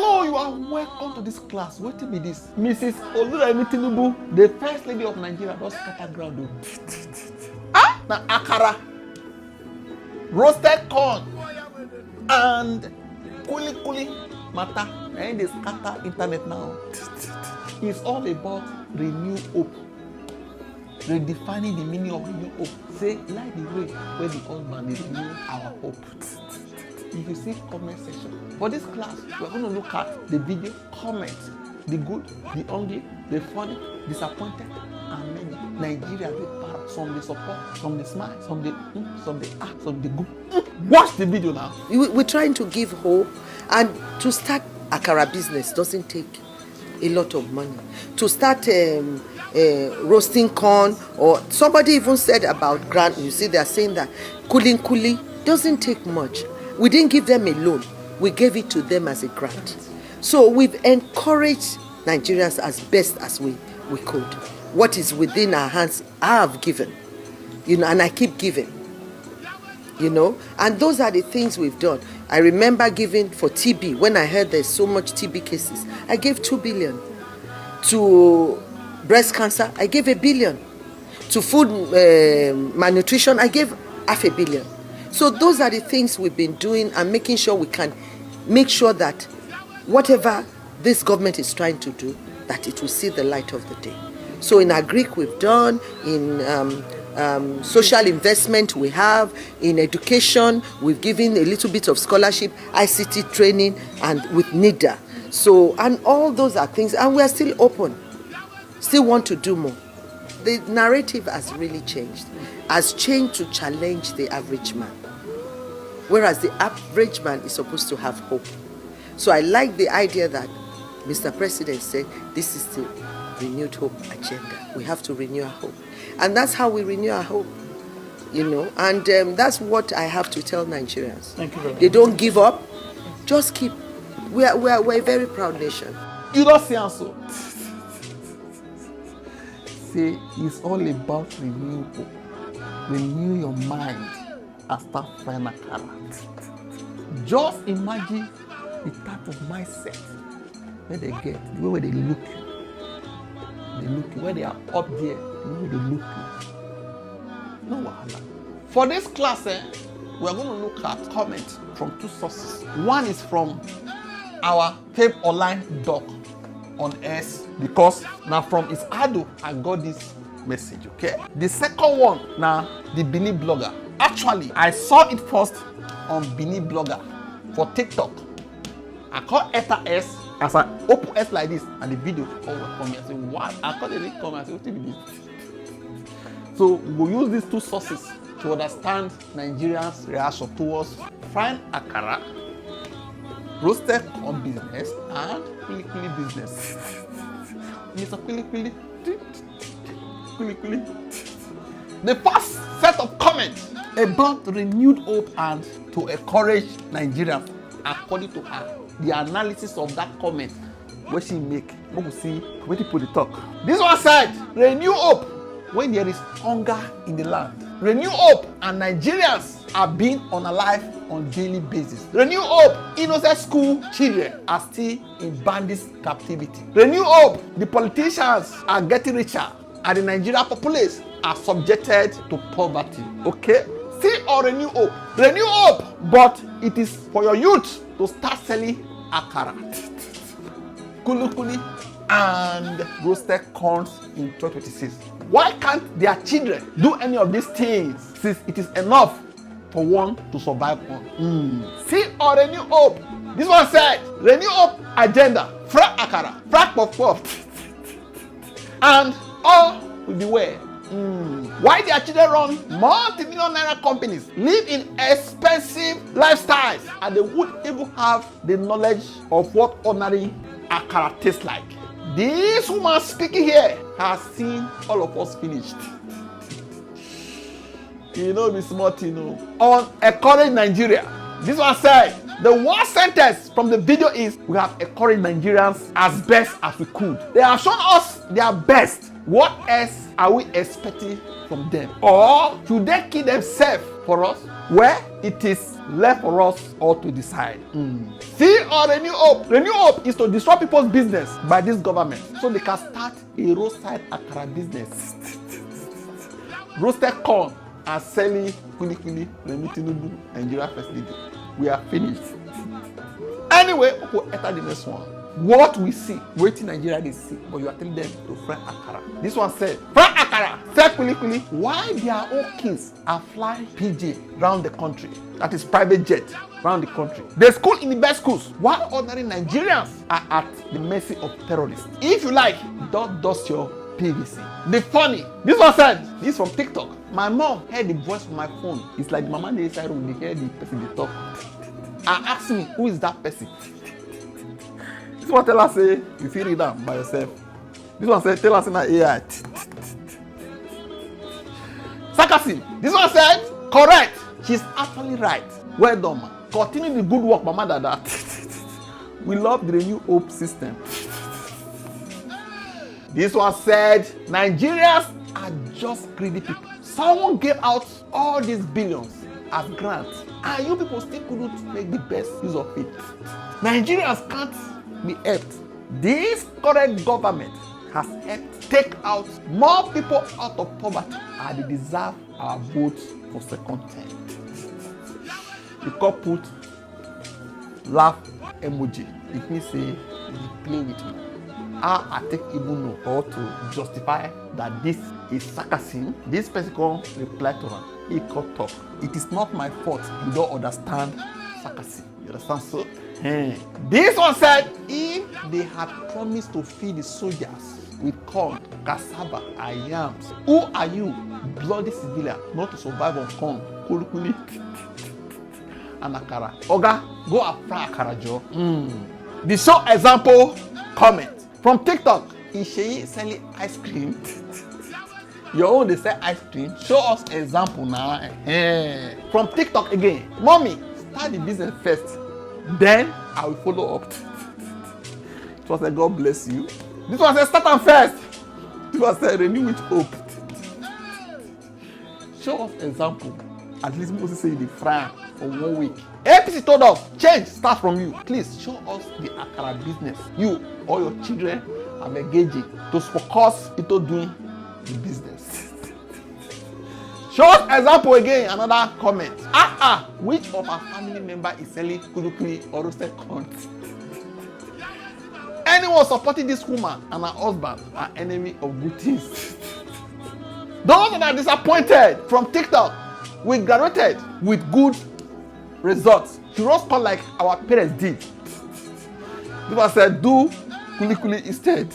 Hello, you are welcome to this class. What be this? Mrs. Remi Tinubu, the first lady of Nigeria, does scatter ground. Ah, now Akara, roasted corn, and kuli matter. And they scatter internet now. It's all about renew hope. Redefining the meaning of renew hope. Say, like the way where the husband is renewing our hope. If you see comment section for this class, we're going to look at the video comments, the good, the ugly, the funny, disappointed, and many. Nigeria, the para, some they support, some they smile, some they some they act, some they go. Watch the video now. We're trying to give hope, and to start Akara business doesn't take a lot of money. To start roasting corn, or somebody even said about grant. You see, they're saying that kuli doesn't take much. We didn't give them a loan. We gave it to them as a grant. So we've encouraged Nigerians as best as we could. What is within our hands, I have given, and I keep giving, and those are the things we've done. I remember giving for TB. When I heard there's so much TB cases, I gave 2 billion. To breast cancer, I gave 1 billion. To food malnutrition, I gave 500 million. So those are the things we've been doing, and making sure we can make sure that whatever this government is trying to do, that it will see the light of the day. So in agric we've done, in social investment we have, in education we've given a little bit of scholarship, ICT training, and with NIDA. So, and all those are things, and we are still open, still want to do more. The narrative has really changed to challenge the average man. Whereas the average man is supposed to have hope. So I like the idea that Mr. President said, this is the renewed hope agenda. We have to renew our hope. And that's how we renew our hope, And that's what I have to tell Nigerians. Thank you very much. They don't give up. Just keep. We're a very proud nation. You don't see so. Say, it's all about renew hope. Renew your mind and start finding Akara. Just imagine the type of mindset where they get, the way they look you. They look you, where they are up there, the way they look you. No wahala. For this class, we're going to look at comments from 2 sources. One is from our Tape Online doc on S, because now from his ado I got this message, okay? The second one, now the Bini blogger. Actually, I saw it first on Bini blogger for TikTok. I call Eta S as I open S like this, and the video all come here. I say, what? I call the link come and say, what is this? So we'll use these 2 sources to understand Nigerians' reaction towards frying Akara, roasted corn business, and kuli business. Mr. Kuli. The first set of comments about renewed hope and to encourage Nigerians, according to her, the analysis of that comment, what she make, we will see where people they talk. This one said, renew hope when there is hunger in the land. Renew hope and Nigerians are being unalive on daily basis. Renew hope, innocent school children are still in bandits captivity. Renew hope, the politicians are getting richer and the Nigerian populace are subjected to poverty. Okay? Still or renew hope. Renew hope, but it is for your youth to start selling Akara, kuli and roasted corns in 2026. Why can't their children do any of these things, since it is enough for one to survive on? See or renew hope. This one said, renew hope agenda, fry Akara, fry puff, and all will be well. Why their children run multi-million naira companies, live in expensive lifestyles, and they would even have the knowledge of what ordinary Akara tastes like. This woman speaking here has seen all of us finished. Be smart, On encourage Nigeria. This one said, the one sentence from the video is, we have encouraged Nigerians as best as we could. They have shown us their best. What else are we expecting from them? Or should they kill themselves for us? Where it is left for us all to decide. See, or Renew Hope. Renew Hope is to destroy people's business by this government so they can start a roadside Akara business. Roasted corn and selling kuli Remi Tinubu, Nigeria first lady. We are finished. Anyway, we'll enter the next one. What we see, waiting Nigeria they see, but you are telling them to fry Akara. This one said, fry Akara, sell kuli. Why their own kids are flying PJ round the country? That is private jet round the country. They school in the best schools, while ordinary Nigerians are at the mercy of terrorists. If you like, don't dust your PVC. The funny, this one said, this from TikTok. My mom heard the voice from my phone. It's like the mama in the inside room, they hear the person they talk. And ask me, who is that person? This one tell her say, you feel read them by yourself. This one say, tell us in AI. Sarcasm. This one said, correct. She's actually right. Well done, man. Continue the good work, Mama Dada. We love the Renew Hope system. This one said, Nigerians are just greedy people. Someone gave out all these billions as grants, and you people still couldn't make the best use of it. Nigerians can't be helped. This current government has helped take out more people out of poverty, and they deserve our vote for second term. The couple put laugh emoji. It means say you play with me. How I take even know or to justify that this is sarcasm. This person can reply to her. He can talk. It is not my fault you don't understand sarcasm. You understand so? This one said, if they had promised to feed the soldiers with corn, cassava, and yams, who are you, bloody civilian, not to survive on corn, kuli, and Akara? Oga, go and fry Akara, Joe. The show example comment from TikTok. Is she selling ice cream? Your own they sell ice cream. Show us example now. From TikTok again. Mommy, start the business first. Then I will follow up. It was like, God bless you. This one said, start them first. This one said, renew with hope. Show us example. At least Moses said the fry for 1 week. APC told us, change starts from you. Please show us the Akara business. You or your children are engaging to focus into doing the business. Show us example again. Another comment. Which of our family member is selling kuli or roasted corn? Anyone supporting this woman and her husband are enemy of good things. Those that are disappointed from TikTok, we graduated with good results. She roast corn like our parents did. People said, do kuli instead.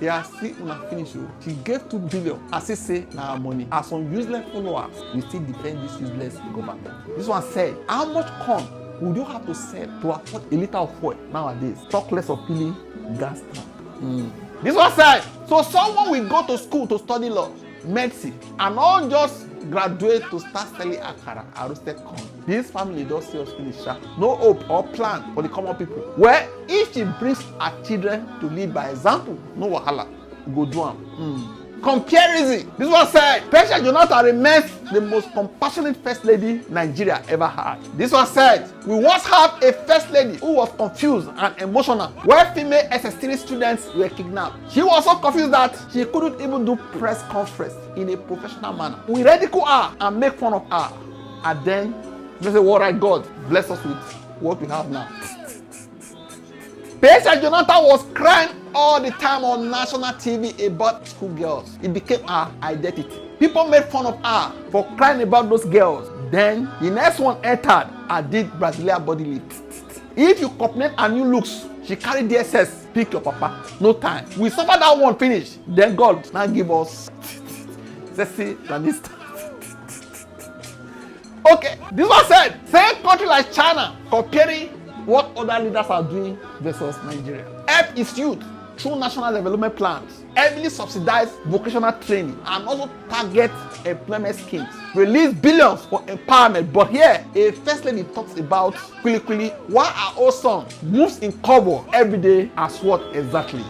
They are still una finish. She gave 2 billion. As she say, now money. As some useless followers, we still defend this useless government. This one said, how much corn would you have to sell to afford a liter of oil nowadays? Talk less of filling gas tank. This one said, so someone will go to school to study law, medicine, and all just graduate to start selling Akara and roasted corn. This family does see us finish. No hope or plan for the common people. Well, if she brings her children to lead by example, no wahala, go do am. Comparison. This one said, President Jonathan remains the most compassionate first lady Nigeria ever had. This one said, we once had a first lady who was confused and emotional when female SS3 students were kidnapped. She was so confused that she couldn't even do press conference in a professional manner. We ridicule her and make fun of her. And then we say, all right, God, bless us with what we have now. President Jonathan was crying all the time on national TV about schoolgirls. It became her identity. People made fun of her for crying about those girls. Then the next one entered and did Brazilian body lift. If you compliment her new looks, she carried DSS, pick your papa. No time. We suffer that one finish. Then God now give us sexy Lanista. Okay, this one said, same country like China comparing what other leaders are doing versus Nigeria. Help its youth through national development plans, heavily subsidize vocational training, and also target employment schemes. Release billions for empowerment. But here, a first lady talks about kuli while her old son moves in cover every day as what exactly?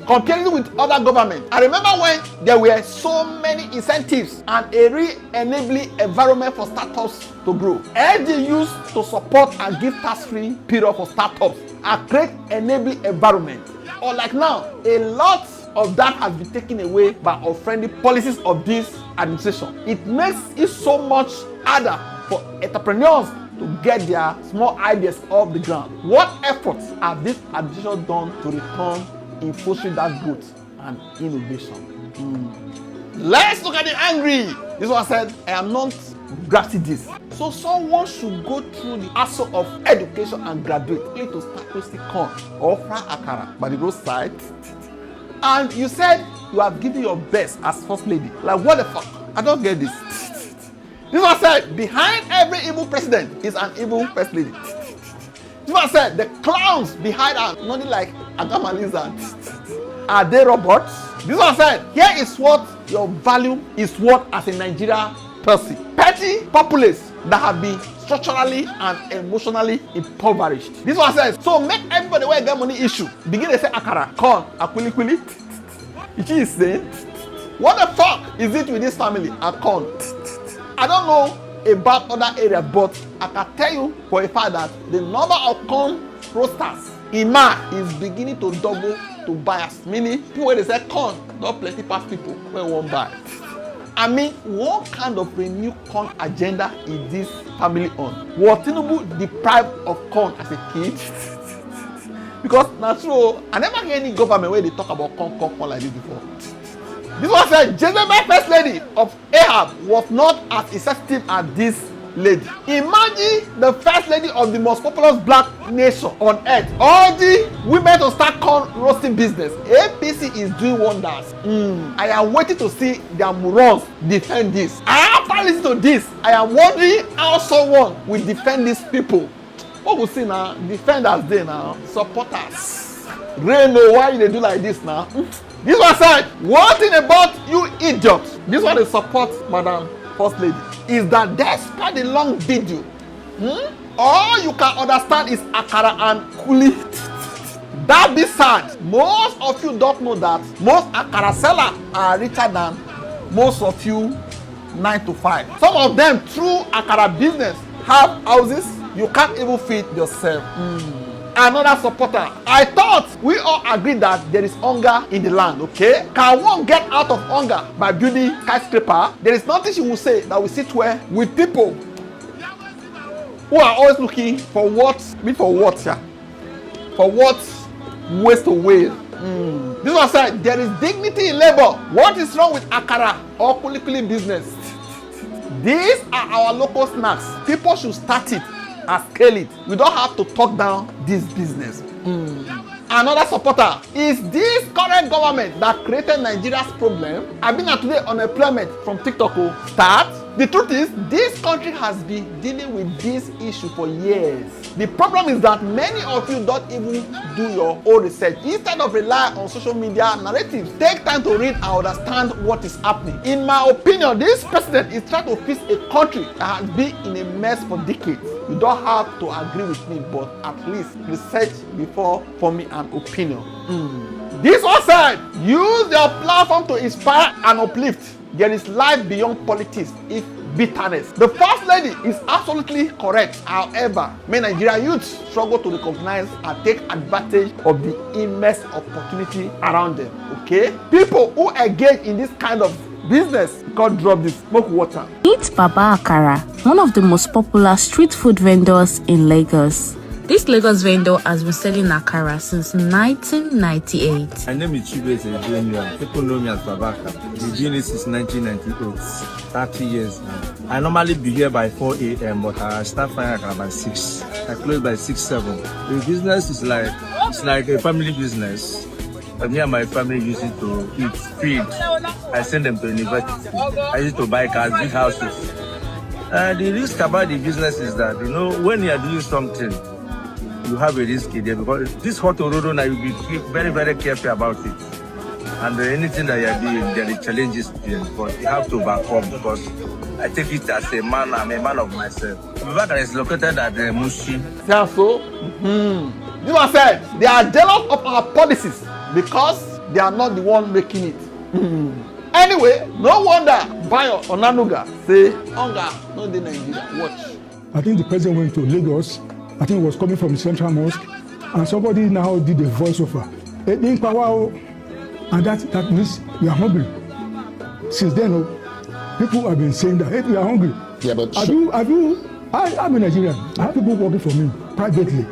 comparing with other governments. I remember when there were so many incentives and a re-enabling environment for startups to grow. LG used to support and give tax-free period for startups and create enabling environment. Unlike now, a lot of that has been taken away by unfriendly policies of this administration. It makes it so much harder for entrepreneurs to get their small ideas off the ground. What efforts have this administration done to return in fostering that growth and innovation? Let's look at the angry. This one said, I am not grasping this. So someone should go through the hassle of education and graduate only to start roasting corn or fry akara by the roadside. And you said you have given your best as first lady. Like, what the fuck? I don't get this. This one said, behind every evil president is an evil first lady. This one said, the clowns behind are nothing like Agama lizard. Are they robots? This one said, here is what your value is worth as a Nigerian person. Petty populace that have been structurally and emotionally impoverished. This one says, so make everybody where get money issue begin to say akara, corn, akwili. It is saying, what the fuck is it with this family and corn? I don't know about other areas, but I can tell you for a fact that the number of corn roasters in Ma is beginning to double to buyers. Meaning, people when they say corn, not plenty past people when won't buy. I mean, what kind of renewed corn agenda is this family on? Was Tinubu deprived of corn as a kid? Because now, so I never hear any government where they talk about corn like this before. This one said, Jezebel first lady of Ahab was not as insensitive as this lady. Imagine the first lady of the most populous black nation on earth. All the women to start corn roasting business. APC is doing wonders. I am waiting to see their morons defend this. After listening to this, I am wondering how someone will defend these people. What we see now? Defenders there now. Supporters. Remi, why you they do like this now? This one said, one thing about you idiots, this one they support Madam First Lady, is that despite the long video, all you can understand is Akara and Kuli. That be sad. Most of you don't know that most Akara sellers are richer than most of you 9 to 5. Some of them through Akara business have houses you can't even feed yourself. Another supporter. I thought we all agreed that there is hunger in the land, okay? Can one get out of hunger by building skyscraper? There is nothing she will say that will sit well with people who are always looking for what ways to wail. This one said, there is dignity in labor. What is wrong with Akara or kulikuli business? These are our local snacks. People should start it and scale it. We don't have to talk down this business. Another supporter is this current government that created Nigeria's problem. I've been at today unemployment from TikTok start. The truth is, this country has been dealing with this issue for years. The problem is that many of you don't even do your own research. Instead of relying on social media narratives, take time to read and understand what is happening. In my opinion, this president is trying to fix a country that has been in a mess for decades. You don't have to agree with me, but at least research before forming an opinion. This one said, use your platform to inspire and uplift. There is life beyond politics if bitterness. The first lady is absolutely correct. However, many Nigerian youths struggle to recognize and take advantage of the immense opportunity around them. Okay? People who engage in this kind of business, God drop this, smoke water. Meet Baba Akara, one of the most popular street food vendors in Lagos. This Lagos vendor has been selling Akara since 1998. My name is Chibese Nigerian. People know me as Baba Akara. I've been doing it since 1998, 30 years now. I normally be here by 4 a.m. but I start frying Akara by 6. I close by 6, 7. The business is like a family business. Me and my family use it to eat, feed. I send them to university. I used to buy cars, big houses. The risk about the business is that, when you are doing something, you have a risk there because this hot road now you be very, very careful about it. And anything that you are doing, there are challenges there, but you have to overcome because I take it as a man. I'm a man of myself. Akara is located at Mushi. So, this one said they are jealous of our policies because They are not the one making it. Anyway, no wonder Bayo Onanuga say hunger no dey Nigeria. Watch. I think the president went to Lagos. I think it was coming from the Central Mosque, and somebody now did a voiceover. And that means we are hungry. Since then, people have been saying that, hey, we are hungry. Yeah, but I'm a Nigerian. I have people working for me privately.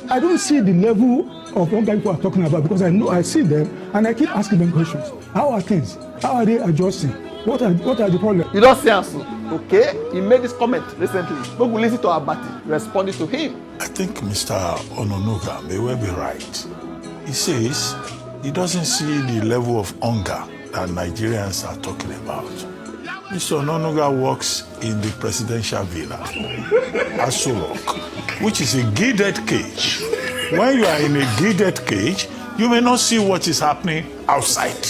I don't see the level of hunger people are talking about, because I see them and I keep asking them questions. How are things? How are they adjusting? What are the problems? you don't see answer. Okay, he made this comment recently. But we listen to Abati responding to him. I think Mr. Ononuga may well be right. He says he doesn't see the level of hunger that Nigerians are talking about. Mr. Ononuga works in the presidential villa, Aso Rock, which is a gated cage. When you are in a gated cage, you may not see what is happening outside.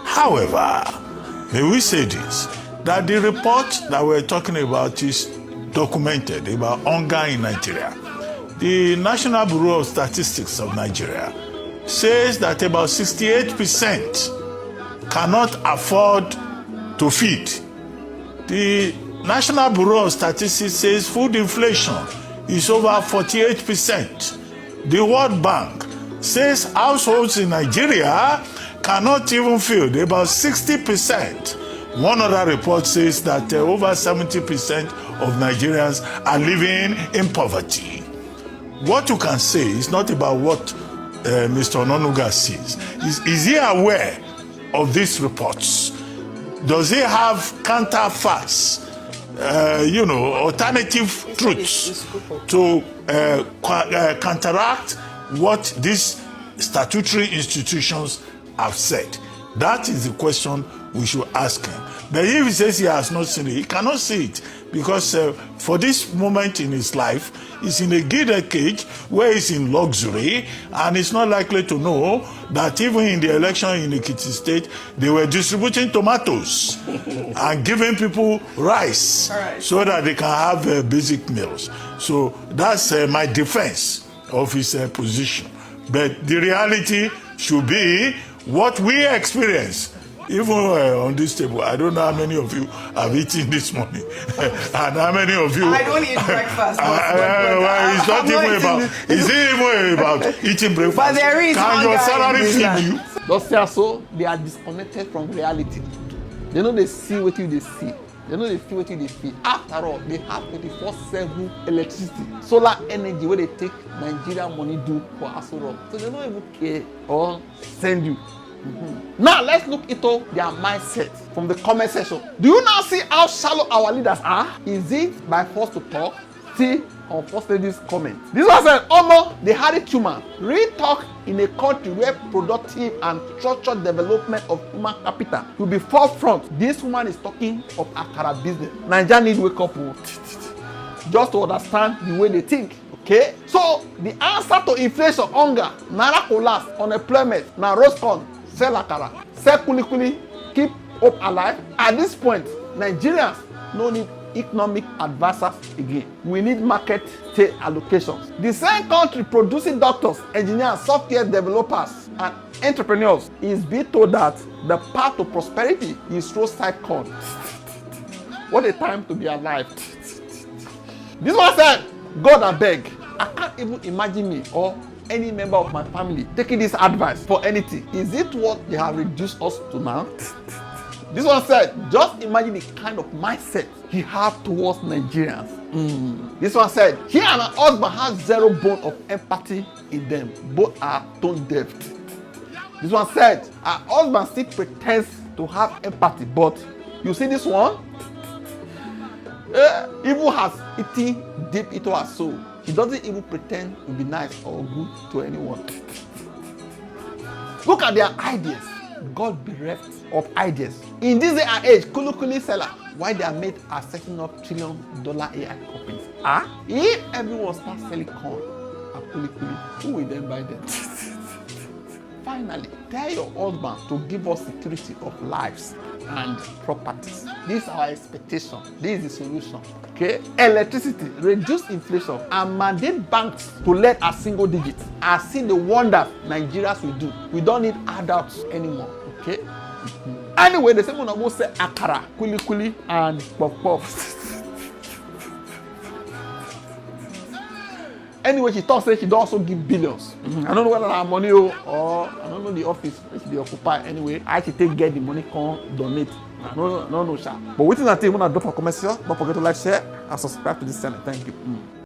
However, may we say this, that the report that we're talking about is documented about hunger in Nigeria. The National Bureau of Statistics of Nigeria says that about 68% cannot afford to feed. The National Bureau of Statistics says food inflation is over 48%. The World Bank says households in Nigeria cannot even feed about 60%. One other report says that over 70% of Nigerians are living in poverty. What you can say is not about what Mr. Ononuga sees. Is he aware of these reports? Does he have counterfacts, alternative truths to counteract what these statutory institutions have said? That is the question we should ask him. But if he says he has not seen it, he cannot see it, because for this moment in his life, he's in a gated cage where he's in luxury, and he's not likely to know that even in the election in Ekiti State, they were distributing tomatoes and giving people rice so that they can have basic meals. So that's my defense of his position. But the reality should be what we experience. Even on this table, I don't know how many of you have eaten this morning, and how many of you. I don't eat breakfast. It's not even about. Is it even about eating breakfast? But there is. Can your salary feed you? Just say so, they are disconnected from reality. They know they see what they see. They know they feel what they feel. After all, they have 24/7 electricity, solar energy where they take Nigerian money do for Aso Rock. So they don't even care or send you. Now let's look into their mindset from the comment section. Do you now see how shallow our leaders are? Is it by force to talk? See on First Lady's comment. This one said, Omo, they had it human. Real talk in a country where productive and structured development of human capital will be forefront. This woman is talking of Akara business. Nigeria need wake up just to understand the way they think. Okay, so the answer to inflation, hunger, naira collapse, unemployment, now roast corn, sell akara, sell kulikuli, keep hope alive. At this point, Nigerians no need economic advisors again. We need market state allocations. The same country producing doctors, engineers, software developers, and entrepreneurs is being told that the path to prosperity is roadside corn. What a time to be alive. This one said, God abeg, I can't even imagine me or any member of my family taking this advice for anything. Is it what they have reduced us to now? This one said, just imagine the kind of mindset he have towards Nigerians. This one said, he and her husband has zero bone of empathy in them. Both are tone deaf. This one said, her husband still pretends to have empathy, but you see this one? Evil has eaten deep into her soul. She doesn't even pretend to be nice or good to anyone. Look at their ideas. God bereft of ideas. In this day and age, Kulukuli seller, why they are made are setting up $1 trillion AI companies. If everyone starts selling corn and Kulukuli, who will then buy them? Finally, tell your husband to give us security of lives. and properties. This is our expectation. This is the solution. Okay? Electricity, reduce inflation, and mandate banks to lend a single digit. I've seen the wonders Nigerians will do. We don't need adults anymore. Okay? Anyway, the second one will say Akara, kuli kuli, and puff puff. Anyway, she thought say she don't also give billions. I don't know whether our money or I don't know the office which they occupy. Anyway, I should take get the money, come donate. No, sha. But waiting until you want to drop a comment, don't forget to like, share, and subscribe to this channel. Thank you.